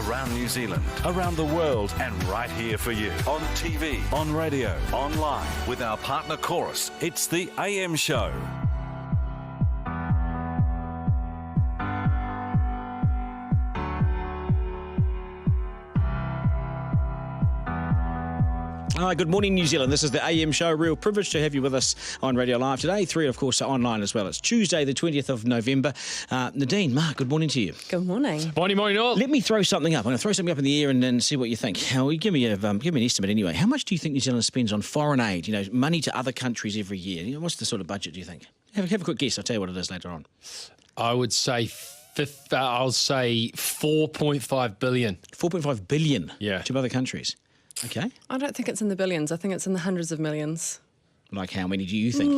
around New Zealand, around the world, and right here for you. On TV, on radio, online. With our partner Chorus, it's the AM Show. Hi, good morning, New Zealand. This is the AM Show. Real privilege to have you with us on Radio Live today. 3, of course, online as well. It's Tuesday, the 20th of November. Nadine, Mark, good morning to you. Good morning. Morning all. Let me throw something up. I'm going to throw something up in the air and see what you think. Give me an estimate anyway. How much do you think New Zealand spends on foreign aid, money to other countries every year? What's the sort of budget, do you think? Have a quick guess. I'll tell you what it is later on. I would say I'll say 4.5 billion. 4.5 billion Yeah. to other countries. Okay. I don't think it's in the billions. I think it's in the hundreds of millions. Like how many do you think?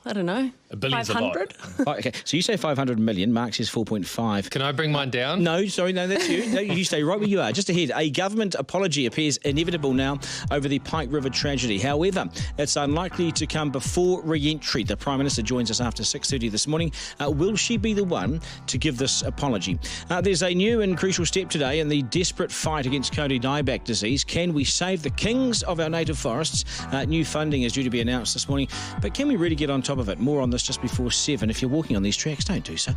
I don't know. A billion's 500? Oh, okay, so you say 500 million. Mark says 4.5. Can I bring mine down? No, sorry, no, that's you. No, you stay right where you are. Just ahead, a government apology appears inevitable now over the Pike River tragedy. However, it's unlikely to come before re-entry. The Prime Minister joins us after 6:30 this morning. Will she be the one to give this apology? There's a new and crucial step today in the desperate fight against Cody dieback disease. Can we save the kings of our native forests? New funding is due to be announced this morning. But can we really get on top of it? More on this just before 7. If you're walking on these tracks, don't do so.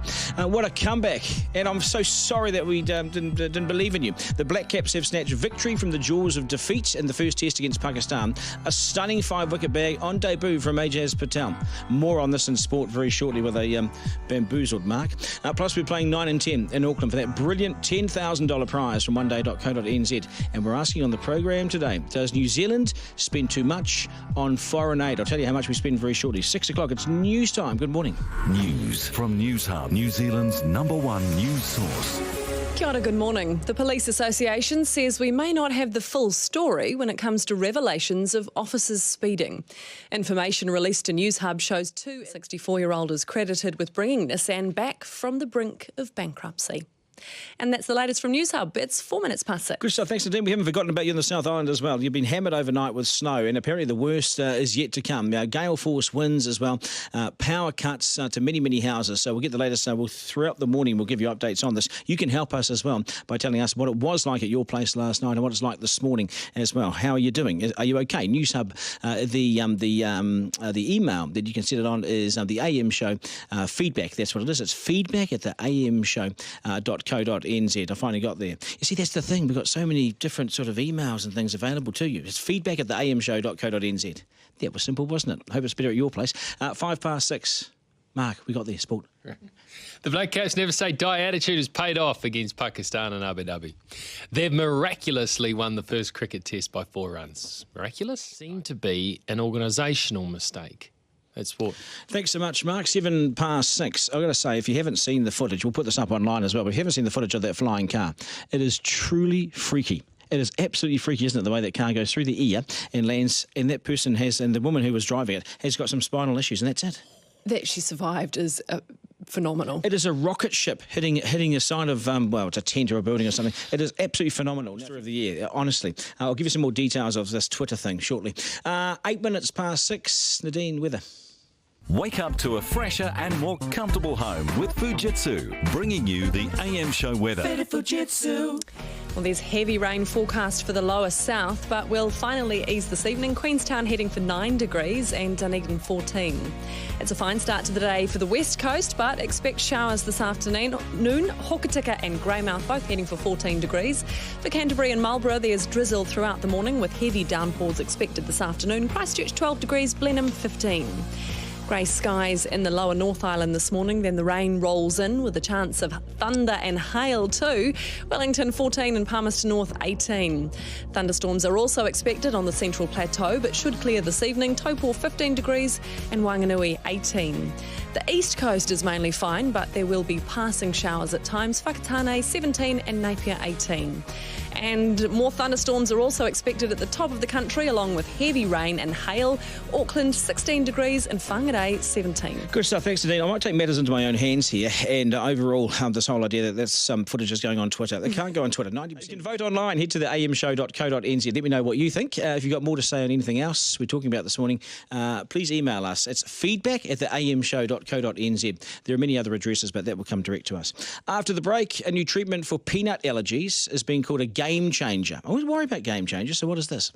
What a comeback. And I'm so sorry that we didn't believe in you. The Black Caps have snatched victory from the jaws of defeat in the first test against Pakistan. A stunning 5-wicket bag on debut from Ajaz Patel. More on this in sport very shortly with a bamboozled Mark. Plus, we're playing 9 and 10 in Auckland for that brilliant $10,000 prize from oneday.co.nz. And we're asking on the program today, does New Zealand spend too much on foreign aid? I'll tell you how much we spend very shortly. 6 o'clock, it's news time. Good morning. News from Newshub, New Zealand's #1 news source. Kia ora, good morning. The Police Association says we may not have the full story when it comes to revelations of officers speeding. Information released to Newshub shows 2 64-year-old is credited with bringing Nissan back from the brink of bankruptcy. And that's the latest from Newshub. It's 4 minutes past 6. Good stuff. Thanks, Nadine. We haven't forgotten about you in the South Island as well. You've been hammered overnight with snow, and apparently the worst is yet to come. Gale force winds as well, power cuts to many, many houses. So we'll get the latest. Throughout the morning, we'll give you updates on this. You can help us as well by telling us what it was like at your place last night and what it's like this morning as well. How are you doing? Are you okay? Newshub, the email that you can send it on is the AM Show feedback. That's what it is. It's feedback at the amshow.co.nz. I finally got there. You see, that's the thing. We've got so many different sort of emails and things available to you. It's feedback at the amshow.co.nz. That was simple, wasn't it? Hope it's better at your place. 5 past 6. Mark, we got there. Sport. The Black Caps never say die attitude has paid off against Pakistan and Abu Dhabi. They've miraculously won the first cricket test by 4 runs. Miraculous? Seemed to be an organisational mistake. That's what. Thanks so much, Mark. 7 past 6. I've got to say, if you haven't seen the footage, we'll put this up online as well, but if you haven't seen the footage of that flying car, it is truly freaky. It is absolutely freaky, isn't it, the way that car goes through the air and lands, and that person has, and the woman who was driving it, has got some spinal issues, and that's it. That she survived is phenomenal. It is a rocket ship hitting a side of, it's a tent or a building or something. It is absolutely phenomenal. Story of the year, honestly. I'll give you some more details of this Twitter thing shortly. 8 minutes past 6, Nadine, weather. Wake up to a fresher and more comfortable home with Fujitsu, bringing you the AM Show weather. Fujitsu. Well, there's heavy rain forecast for the lower south, but will finally ease this evening. Queenstown heading for 9 degrees and Dunedin 14. It's a fine start to the day for the west coast, but expect showers this afternoon. Hokitika and Greymouth both heading for 14 degrees. For Canterbury and Marlborough, there's drizzle throughout the morning with heavy downpours expected this afternoon. Christchurch 12 degrees, Blenheim 15. Grey skies in the lower North Island this morning, then the rain rolls in with a chance of thunder and hail too. Wellington 14 and Palmerston North 18. Thunderstorms are also expected on the Central Plateau but should clear this evening. Taupo 15 degrees and Wanganui 18. The east coast is mainly fine, but there will be passing showers at times. Whakatane 17 and Napier 18. And more thunderstorms are also expected at the top of the country, along with heavy rain and hail. Auckland 16 degrees and Whangarei 17. Good stuff. Thanks, Nadine. I might take matters into my own hands here. And overall, this whole idea that that's some footage is going on Twitter. They can't go on Twitter. 90%. You can vote online. Head to the amshow.co.nz. Let me know what you think. If you've got more to say on anything else we're talking about this morning, please email us. It's feedback@theamshow.co.nz. There are many other addresses, but that will come direct to us. After the break, a new treatment for peanut allergies is being called a game changer. I always worry about game changers, so what is this?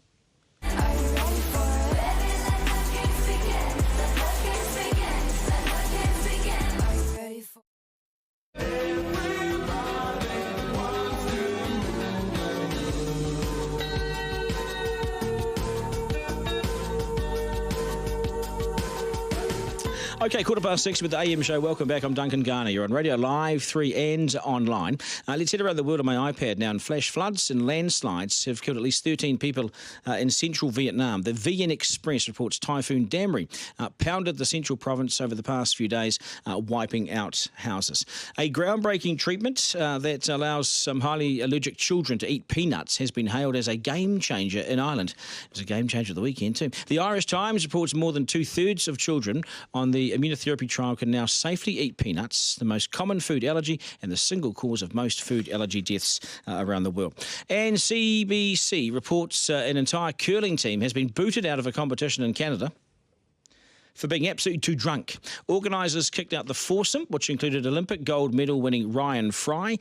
Okay, 6:15 with the AM show. Welcome back. I'm Duncan, Garner. You're on Radio Live, 3 and online. Let's head around the world on my iPad now. And flash floods and landslides have killed at least 13 people in central Vietnam. The VN Express reports Typhoon Damri pounded the central province over the past few days, wiping out houses. A groundbreaking treatment that allows some highly allergic children to eat peanuts has been hailed as a game changer in Ireland. It was a game changer of the weekend too. The Irish Times reports more than 2/3 of children on the immunotherapy trial can now safely eat peanuts, the most common food allergy and the single cause of most food allergy deaths around the world. And CBC reports an entire curling team has been booted out of a competition in Canada for being absolutely too drunk. Organisers kicked out the foursome, which included Olympic gold medal winning Ryan Fry,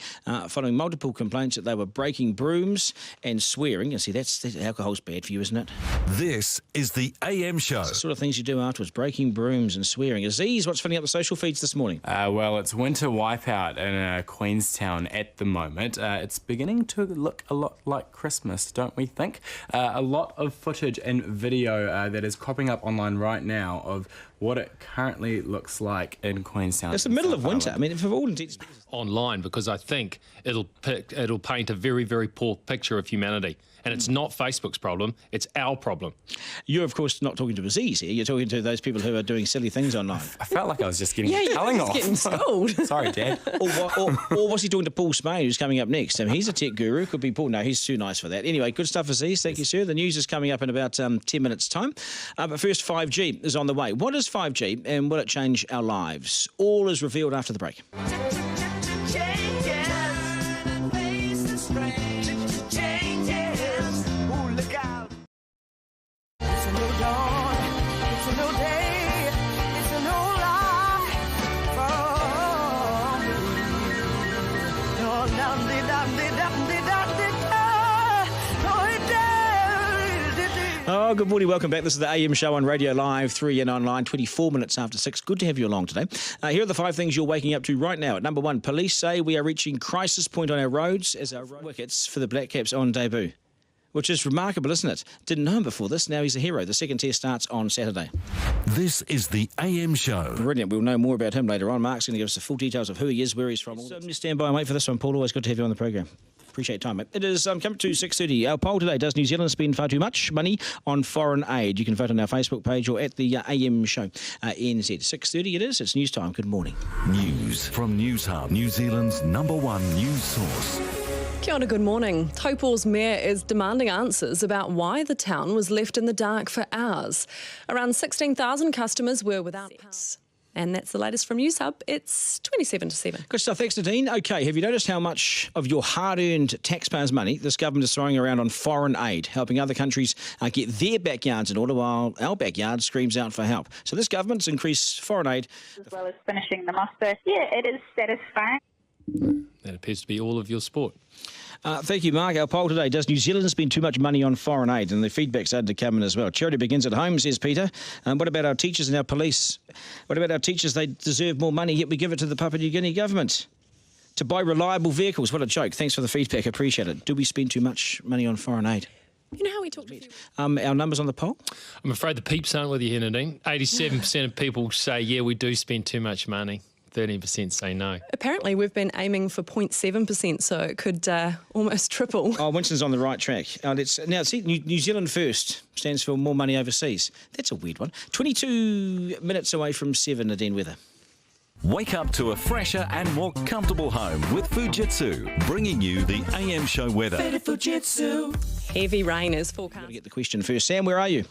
following multiple complaints that they were breaking brooms and swearing. You see, that's alcohol's bad for you, isn't it? This is the AM show. It's the sort of things you do afterwards, breaking brooms and swearing. Aziz, what's filling up the social feeds this morning? Well, it's winter wipeout in Queenstown at the moment. It's beginning to look a lot like Christmas, don't we think? A lot of footage and video that is cropping up online right now of what it currently looks like in Queenstown. It's the middle of winter. I mean, for all intents and purposes. Online, because I think it'll paint a very, very poor picture of humanity. And it's not Facebook's problem, it's our problem. You're, of course, not talking to Aziz here. You're talking to those people who are doing silly things online. I felt like I was just getting telling off. Getting schooled. Sorry, Dad. or was he talking to Paul Spain, who's coming up next? I mean, he's a tech guru. Could be Paul. No, he's too nice for that. Anyway, good stuff, Aziz. Thank you, sir. The news is coming up in about 10 minutes' time. But first, 5G is on the way. What is 5G and will it change our lives? All is revealed after the break. Oh, good morning. Welcome back. This is the AM show on Radio Live, 3 and online, 24 minutes after 6. Good to have you along today. Here are the 5 things you're waking up to right now. At number 1, police say we are reaching crisis point on our roads as our wickets for the Black Caps on debut. Which is remarkable, isn't it? Didn't know him before this. Now he's a hero. The second test starts on Saturday. This is the AM show. Brilliant. We'll know more about him later on. Mark's going to give us the full details of who he is, where he's from. So stand by and wait for this one, Paul. Always good to have you on the program. Appreciate your time, mate. It is coming to 6:30. Our poll today, does New Zealand spend far too much money on foreign aid? You can vote on our Facebook page or at the AM show, NZ. 6:30 it is. It's news time. Good morning. News from Newshub, New Zealand's #1 news source. Kia ora, good morning. Taupō's mayor is demanding answers about why the town was left in the dark for hours. Around 16,000 customers were without power. And that's the latest from Newshub. It's 27 to 7. Good stuff. Thanks, Nadine. OK, have you noticed how much of your hard-earned taxpayers' money this government is throwing around on foreign aid, helping other countries get their backyards in order while our backyard screams out for help? So this government's increased foreign aid. As well as finishing the muster. Yeah, it is satisfying. That appears to be all of your sport. Thank you, Mark. Our poll today, does New Zealand spend too much money on foreign aid? And the feedback's started to come in as well. Charity begins at home, says Peter. What about our teachers and our police? What about our teachers? They deserve more money, yet we give it to the Papua New Guinea government to buy reliable vehicles. What a joke. Thanks for the feedback. I appreciate it. Do we spend too much money on foreign aid? You know how we talked about our numbers on the poll? I'm afraid the peeps aren't with you here, Nadine. 87% of people say, yeah, we do spend too much money. 13% say no. Apparently, we've been aiming for 0.7%, so it could almost triple. Oh, Winston's on the right track. Now, see, New Zealand First stands for more money overseas. That's a weird one. 22 minutes away from 7, Nadine weather. Wake up to a fresher and more comfortable home with Fujitsu, bringing you the AM show weather. Heavy rain is Got forecast. to get the question first. Sam, where are you?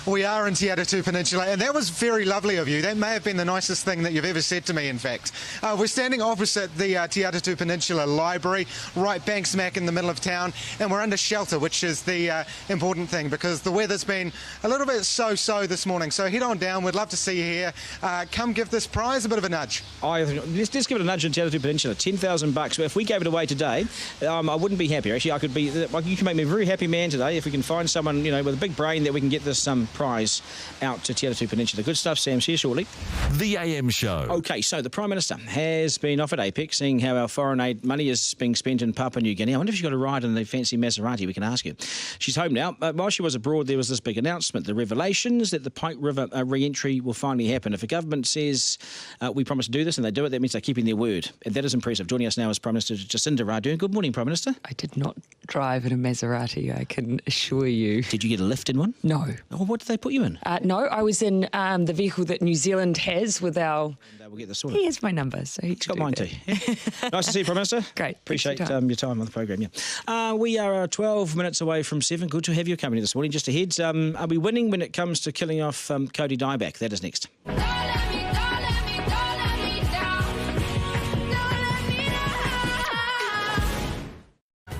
We are in Te Atatu Peninsula, and that was very lovely of you. That may have been the nicest thing that you've ever said to me, in fact. We're standing opposite the Te Atatu Peninsula Library, right bang smack in the middle of town, and we're under shelter, which is the important thing, because the weather's been a little bit so-so this morning. So head on down. We'd love to see you here. Come give this prize a bit of a nudge. Let's give it a nudge in Te Atatu Peninsula. $10,000. If we gave it away today, I wouldn't be happier. Actually, I could be. You can make me a very happy man today if we can find someone, with a big brain that we can get this prize out to Te Atatu Peninsula. Good stuff, Sam. See you shortly. The AM show. Okay, so the Prime Minister has been off at APEC, seeing how our foreign aid money is being spent in Papua New Guinea. I wonder if she's got a ride in the fancy Maserati. We can ask her. She's home now. While she was abroad, there was this big announcement, the revelations that the Pike River re-entry will finally happen. If a government says we promise to do this and they do it, that means they're keeping their word. And that is impressive. Joining us now is Prime Minister Jacinda Ardern. Good morning, Prime Minister. I did not drive in a Maserati, I can assure you. Did you get a lift in one? No. Oh, what did they put you in? No, I was in the vehicle that New Zealand has with our... And we'll get this sorted. He has my number, so he He's got mine too. Nice to see you, Prime Minister. Great. Appreciate Thanks for your time on the programme, yeah. We are 12 minutes away from 7. Good to have your company this morning. Just ahead, are we winning when it comes to killing off Cody dieback? That is next.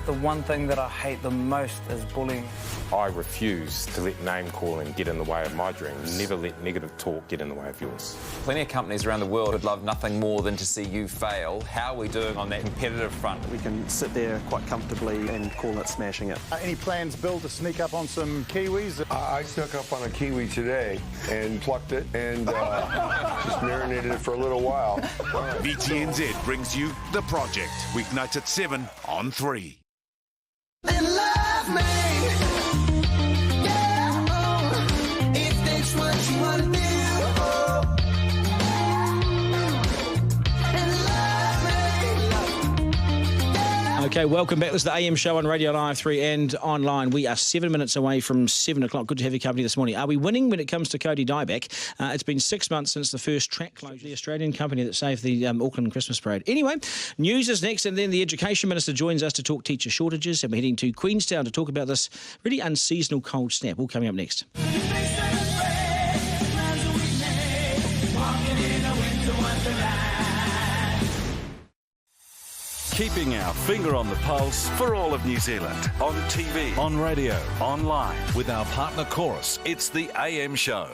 The one thing that I hate the most is bullying. I refuse to let name calling get in the way of my dreams. Never let negative talk get in the way of yours. Plenty of companies around the world would love nothing more than to see you fail. How are we doing on that competitive front? We can sit there quite comfortably and call it smashing it. Any plans, Bill, to sneak up on some Kiwis? I snuck up on a Kiwi today and plucked it and just marinated it for a little while. VTNZ brings you The Project, weeknights at 7 on 3. Then love me. Yeah, oh, if that's what you want to do. Oh. And love me. Yeah. Okay, welcome back. This is the AM show on Radio Live 3 and online. We are 7 minutes away from 7 o'clock. Good to have your company this morning. Are we winning when it comes to Cody dieback? It's been 6 months since the first track closure, the Australian company that saved the Auckland Christmas parade. Anyway, news is next, and then the Education Minister joins us to talk teacher shortages, and we're heading to Queenstown to talk about this really unseasonal cold snap. All coming up next. Keeping our finger on the pulse for all of New Zealand. On TV, on radio, online. With our partner Chorus, it's the AM show.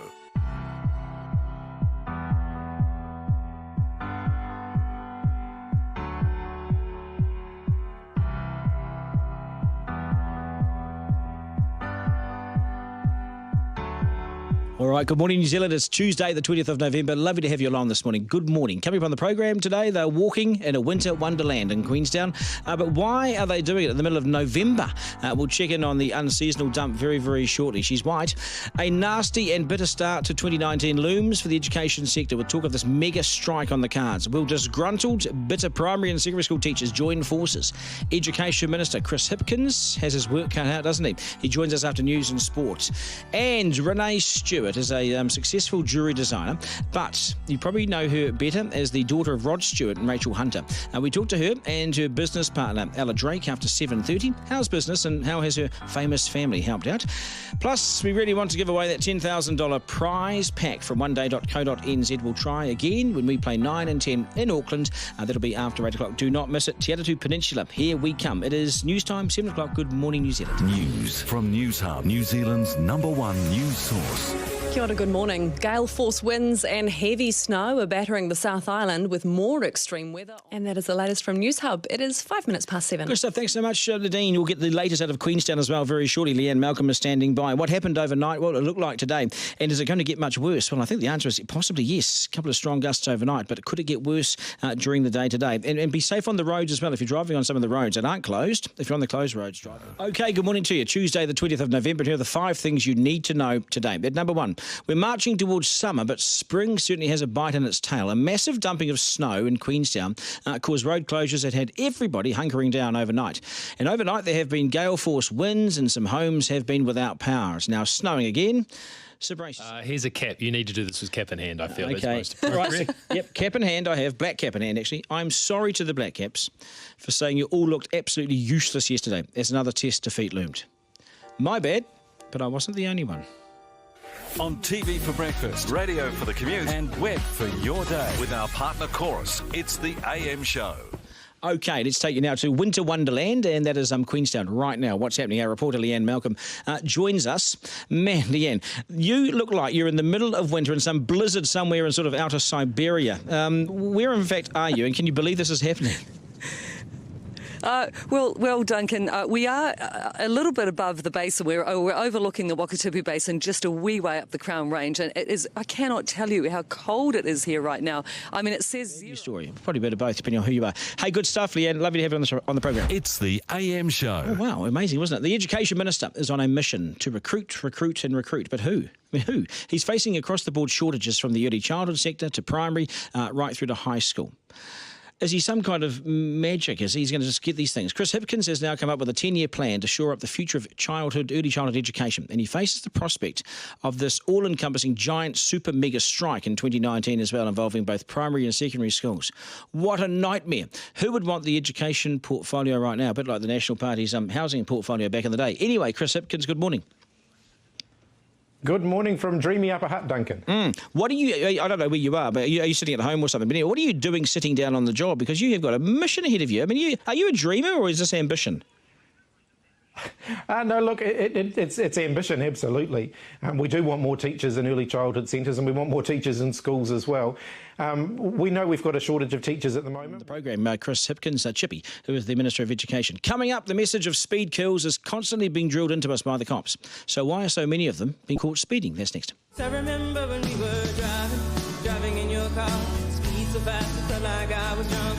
All right, good morning, New Zealand. It's Tuesday, the 20th of November. Lovely to have you along this morning. Good morning. Coming up on the program today, they're walking in a winter wonderland in Queenstown. But why are they doing it in the middle of November? We'll check in on the unseasonal dump very, very shortly. She's white. A nasty and bitter start to 2019 looms for the education sector with talk of this mega strike on the cards. Will disgruntled, bitter primary and secondary school teachers join forces? Education Minister Chris Hipkins has his work cut out, doesn't he? He joins us after news and sport. And Renee Stewart is a successful jewellery designer, but you probably know her better as the daughter of Rod Stewart and Rachel Hunter. We talked to her and her business partner, Ella Drake, after 7:30. How's business and how has her famous family helped out? Plus, we really want to give away that $10,000 prize pack from oneday.co.nz. We'll try again when we play 9 and 10 in Auckland. That'll be after 8 o'clock. Do not miss it. Te Atatu Peninsula, here we come. It is news time, 7 o'clock. Good morning, New Zealand. News from Newshub, New Zealand's #1 news source. Kia ora, good morning. Gale force winds and heavy snow are battering the South Island with more extreme weather. And that is the latest from Newshub. It is 5 minutes past 7. Good stuff. Thanks so much, Nadine. We'll get the latest out of Queenstown as well very shortly. Leanne Malcolm is standing by. What happened overnight? What it looked like today? And is it going to get much worse? Well, I think the answer is possibly yes. A couple of strong gusts overnight, but could it get worse during the day today? And be safe on the roads as well if you're driving on some of the roads that aren't closed. If you're on the closed roads, drive. Okay, good morning to you. Tuesday, the 20th of November. Here are the 5 things you need to know today. At number 1, we're marching towards summer, but spring certainly has a bite in its tail. A massive dumping of snow in Queenstown caused road closures that had everybody hunkering down overnight. And overnight there have been gale force winds and some homes have been without power. It's now snowing again. So brace. Here's a cap. You need to do this with cap in hand, I feel. Okay. Is most appropriate. Right. Yep, cap in hand I have. Black cap in hand, actually. I'm sorry to the Black Caps for saying you all looked absolutely useless yesterday as another Test defeat loomed. My bad, but I wasn't the only one. On TV for breakfast, radio for the commute, and web for your day. With our partner Chorus, it's the AM Show. Okay, let's take you now to Winter Wonderland, and that is Queenstown right now. What's happening? Our reporter Leanne Malcolm joins us. Man, Leanne, you look like you're in the middle of winter in some blizzard somewhere in sort of outer Siberia. Where, in fact, are you, and can you believe this is happening? Well, Duncan, we are a little bit above the basin. We're overlooking the Wakatipu Basin, just a wee way up the Crown Range, and it is. I cannot tell you how cold it is here right now. I mean, it says zero. Story. Probably a bit of both, depending on who you are. Hey, good stuff, Leanne. Lovely to have you on the program. It's the AM Show. Oh, wow, amazing, wasn't it? The Education Minister is on a mission to recruit. But who? Who? He's facing across-the-board shortages from the early childhood sector to primary, right through to high school. Is he some kind of magic? Is he's going to just get these things? Chris Hipkins has now come up with a 10-year plan to shore up the future of early childhood education, and he faces the prospect of this all-encompassing giant super mega strike in 2019 as well, involving both primary and secondary schools. What a nightmare. Who would want the education portfolio right now? A bit like the National Party's housing portfolio back in the day. Anyway, Chris Hipkins, good morning. Good morning from dreamy Upper Hutt, Duncan. What are you, I don't know where you are, but are you sitting at home or something? But anyway, what are you doing sitting down on the job? Because you have got a mission ahead of you. I mean, are you a dreamer or is this ambition? No, look, it's ambition, absolutely. We do want more teachers in early childhood centres, and we want more teachers in schools as well. We know we've got a shortage of teachers at the moment. The program, Chris Hipkins, Chippy, who is the Minister of Education. Coming up, the message of speed kills is constantly being drilled into us by the cops. So why are so many of them being caught speeding? That's next. I remember when we were driving in your car, speed so fast it felt like I was drunk.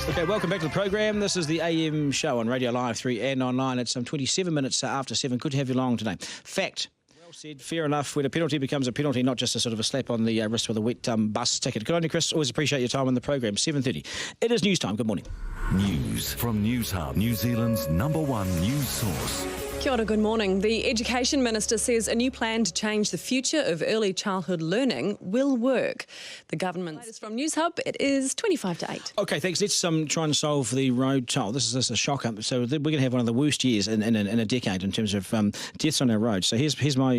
Okay, welcome back to the program. This is the AM Show on Radio Live 3 and online. It's 27 minutes after 7. Good to have you along today. Fact. Well said, fair enough. When a penalty becomes a penalty, not just a sort of a slap on the wrist with a wet bus ticket. Good on you, Chris. Always appreciate your time on the program. 7:30. It is news time. Good morning. News from Newshub, New Zealand's #1 news source. Kia ora, good morning. The Education Minister says a new plan to change the future of early childhood learning will work. The government latest from Newshub, it is 25 to 8. Okay, thanks. Let's try and solve the road toll. This is a shocker. So we're going to have one of the worst years in a decade in terms of deaths on our roads. So here's my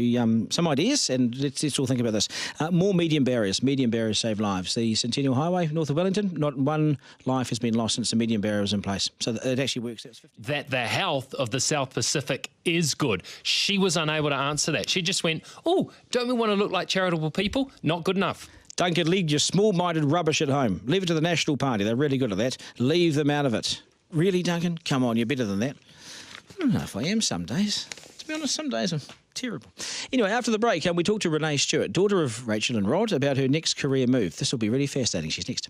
some ideas, and let's all think about this. More medium barriers. Medium barriers save lives. The Centennial Highway, north of Wellington, not one life has been lost since the medium barrier was in place. So it actually works. That the health of the South Pacific is good. She was unable to answer that. She just went, oh, don't we want to look like charitable people? Not good enough. Duncan, leave your small-minded rubbish at home. Leave it to the National Party. They're really good at that. Leave them out of it. Really, Duncan? Come on, you're better than that. I don't know if I am some days. To be honest, some days I'm terrible. Anyway, after the break, we talked to Renee Stewart, daughter of Rachel and Rod, about her next career move. This will be really fascinating. She's next.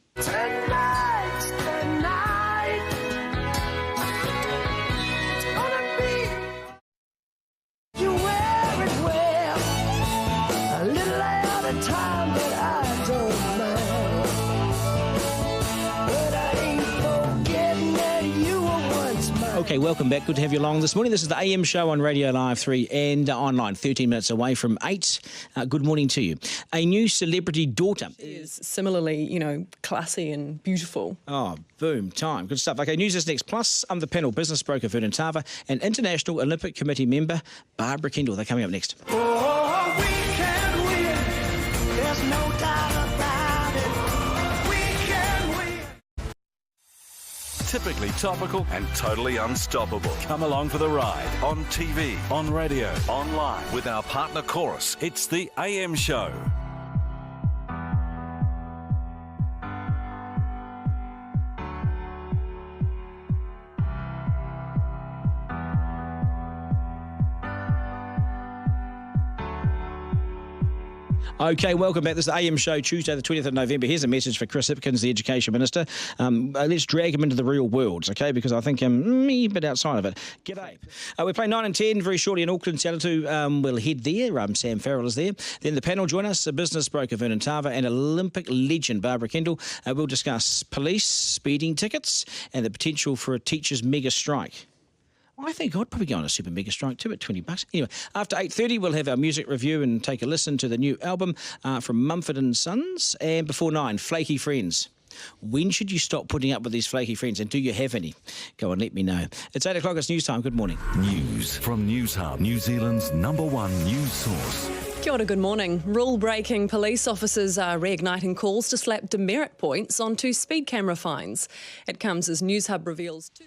Okay, welcome back. Good to have you along this morning. This is the AM Show on Radio Live 3 and online, 13 minutes away from 8. Good morning to you. A new celebrity daughter is similarly, classy and beautiful. Oh, boom, time. Good stuff. Okay, news is next. Plus, I'm the panel business broker Vernon Tava and International Olympic Committee member Barbara Kendall. They're coming up next. Oh, we can win. There's no doubt about it. We can win. Typically topical and totally unstoppable. Come along for the ride on TV, on radio, online with our partner Chorus. It's the AM Show. Okay, welcome back. This is the AM show, Tuesday the 20th of November. Here's a message for Chris Hipkins, the Education Minister. Let's drag him into the real world, okay, because I think a bit outside of it. G'day. We're playing 9 and 10 very shortly in Auckland. Te Atatu will head there. Sam Farrell is there. Then the panel join us, a business broker Vernon Tava and Olympic legend Barbara Kendall. We'll discuss police, speeding tickets and the potential for a teachers' mega strike. I think I'd probably go on a super mega strike too at $20. Anyway, after 8:30, we'll have our music review and take a listen to the new album from Mumford & Sons. And before 9, Flaky Friends. When should you stop putting up with these flaky friends, and do you have any? Go on, let me know. It's 8 o'clock, it's news time. Good morning. News from Newshub, New Zealand's #1 news source. Kia ora, good morning. Rule-breaking police officers are reigniting calls to slap demerit points onto speed camera fines. It comes as Newshub reveals two...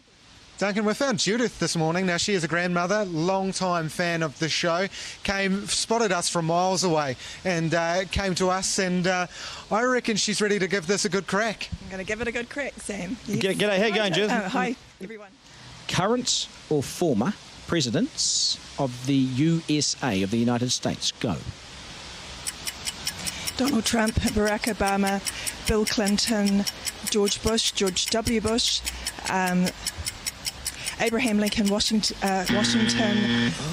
Duncan, we found Judith this morning. Now, she is a grandmother, long-time fan of the show, spotted us from miles away and came to us, and I reckon she's ready to give this a good crack. I'm going to give it a good crack, Sam. Yes. G'day, how you going, Judith? Hi, everyone. Current or former presidents of the USA, of the United States? Go. Donald Trump, Barack Obama, Bill Clinton, George Bush, George W. Bush, Abraham Lincoln, Washington,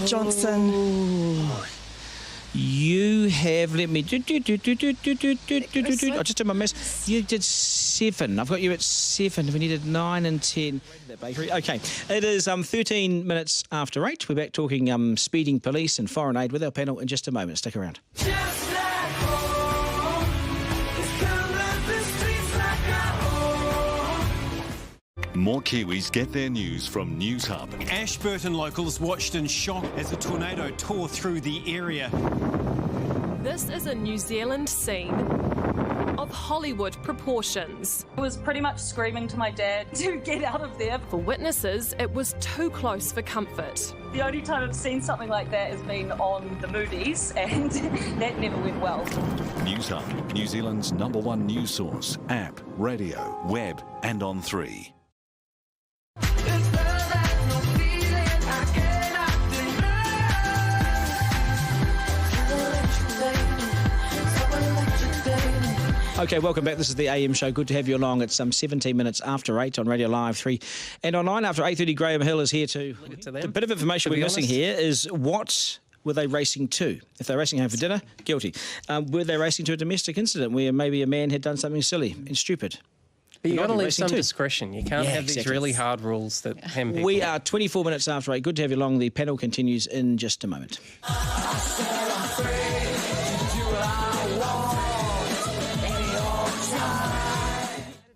Johnson. You have, let me... I just did my mess. You did 7. I've got you at 7. We needed 9 and 10. Okay, it is 13 minutes after 8. We're back talking speeding police and foreign aid with our panel in just a moment. Stick around. More Kiwis get their news from Newshub. Ashburton locals watched in shock as a tornado tore through the area. This is a New Zealand scene of Hollywood proportions. I was pretty much screaming to my dad to get out of there. For witnesses, it was too close for comfort. The only time I've seen something like that has been on the movies, and that never went well. Newshub, New Zealand's #1 news source. App, radio, web and on 3. Okay, welcome back. This is the AM show. Good to have you along. It's 17 minutes after 8 on Radio Live 3 and online. After 8:30, Graham Hill is here too. The bit of information we're missing here is what were they racing to? If they're racing home for dinner, guilty. Were they racing to a domestic incident where maybe a man had done something silly and stupid? But you've got to leave some discretion. You can't have these really hard rules that ham people. We are 24 minutes after 8. Good to have you along. The panel continues in just a moment.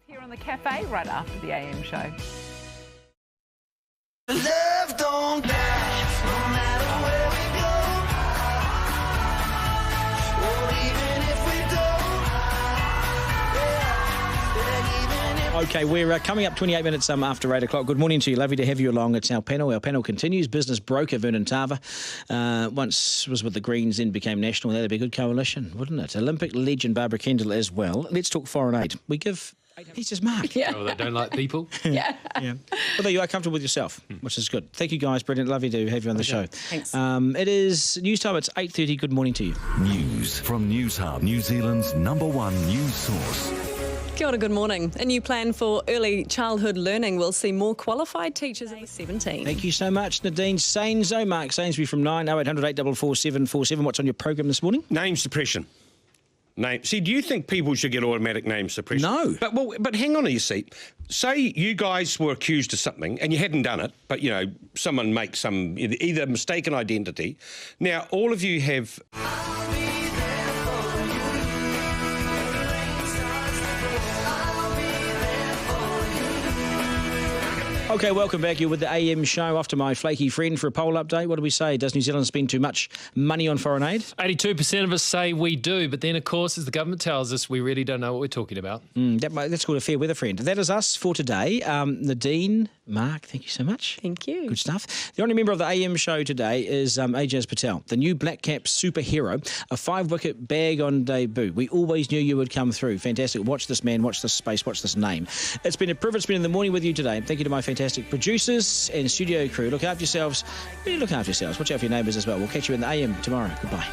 Here on the cafe right after the AM show. Love don't die, no matter where we go. Or even if we don't. Okay, we're coming up 28 minutes after 8 o'clock. Good morning to you. Lovely to have you along. It's our panel. Our panel continues. Business broker Vernon Tava. Once was with the Greens, then became National. That'd be a good coalition, wouldn't it? Olympic legend Barbara Kendall as well. Let's talk foreign aid. We give... He's just Mark. Yeah. Oh, they don't like people? Yeah. Although you are comfortable with yourself, which is good. Thank you, guys. Brilliant. Lovely to have you on the show. Thanks. It is news time. It's 8:30. Good morning to you. News from Newshub, New Zealand's #1 news source. Kia ora, good morning. A new plan for early childhood learning will see more qualified teachers at 17. Thank you so much, Nadine. Mark Sainsbury from 9 0800 844 747. What's on your program this morning? Name suppression. See, do you think people should get automatic name suppression? No. But hang on, you see. Say you guys were accused of something and you hadn't done it, but, you know, someone makes some either mistaken identity. Now, all of you have... Okay, welcome back. You're with the AM show. Off to my flaky friend for a poll update. What do we say? Does New Zealand spend too much money on foreign aid? 82% of us say we do, but then, of course, as the government tells us, we really don't know what we're talking about. That's called a fair weather friend. That is us for today. Nadine, Mark, thank you so much. Thank you. Good stuff. The only member of the AM show today is Ajaz Patel, the new black cap superhero, a 5-wicket bag on debut. We always knew you would come through. Fantastic. Watch this man, watch this space, watch this name. It's been a privilege spending the morning with you today. Thank you to my fantastic producers and studio crew. Look after yourselves. Really look after yourselves. Watch out for your neighbours as well. We'll catch you in the AM tomorrow. Goodbye.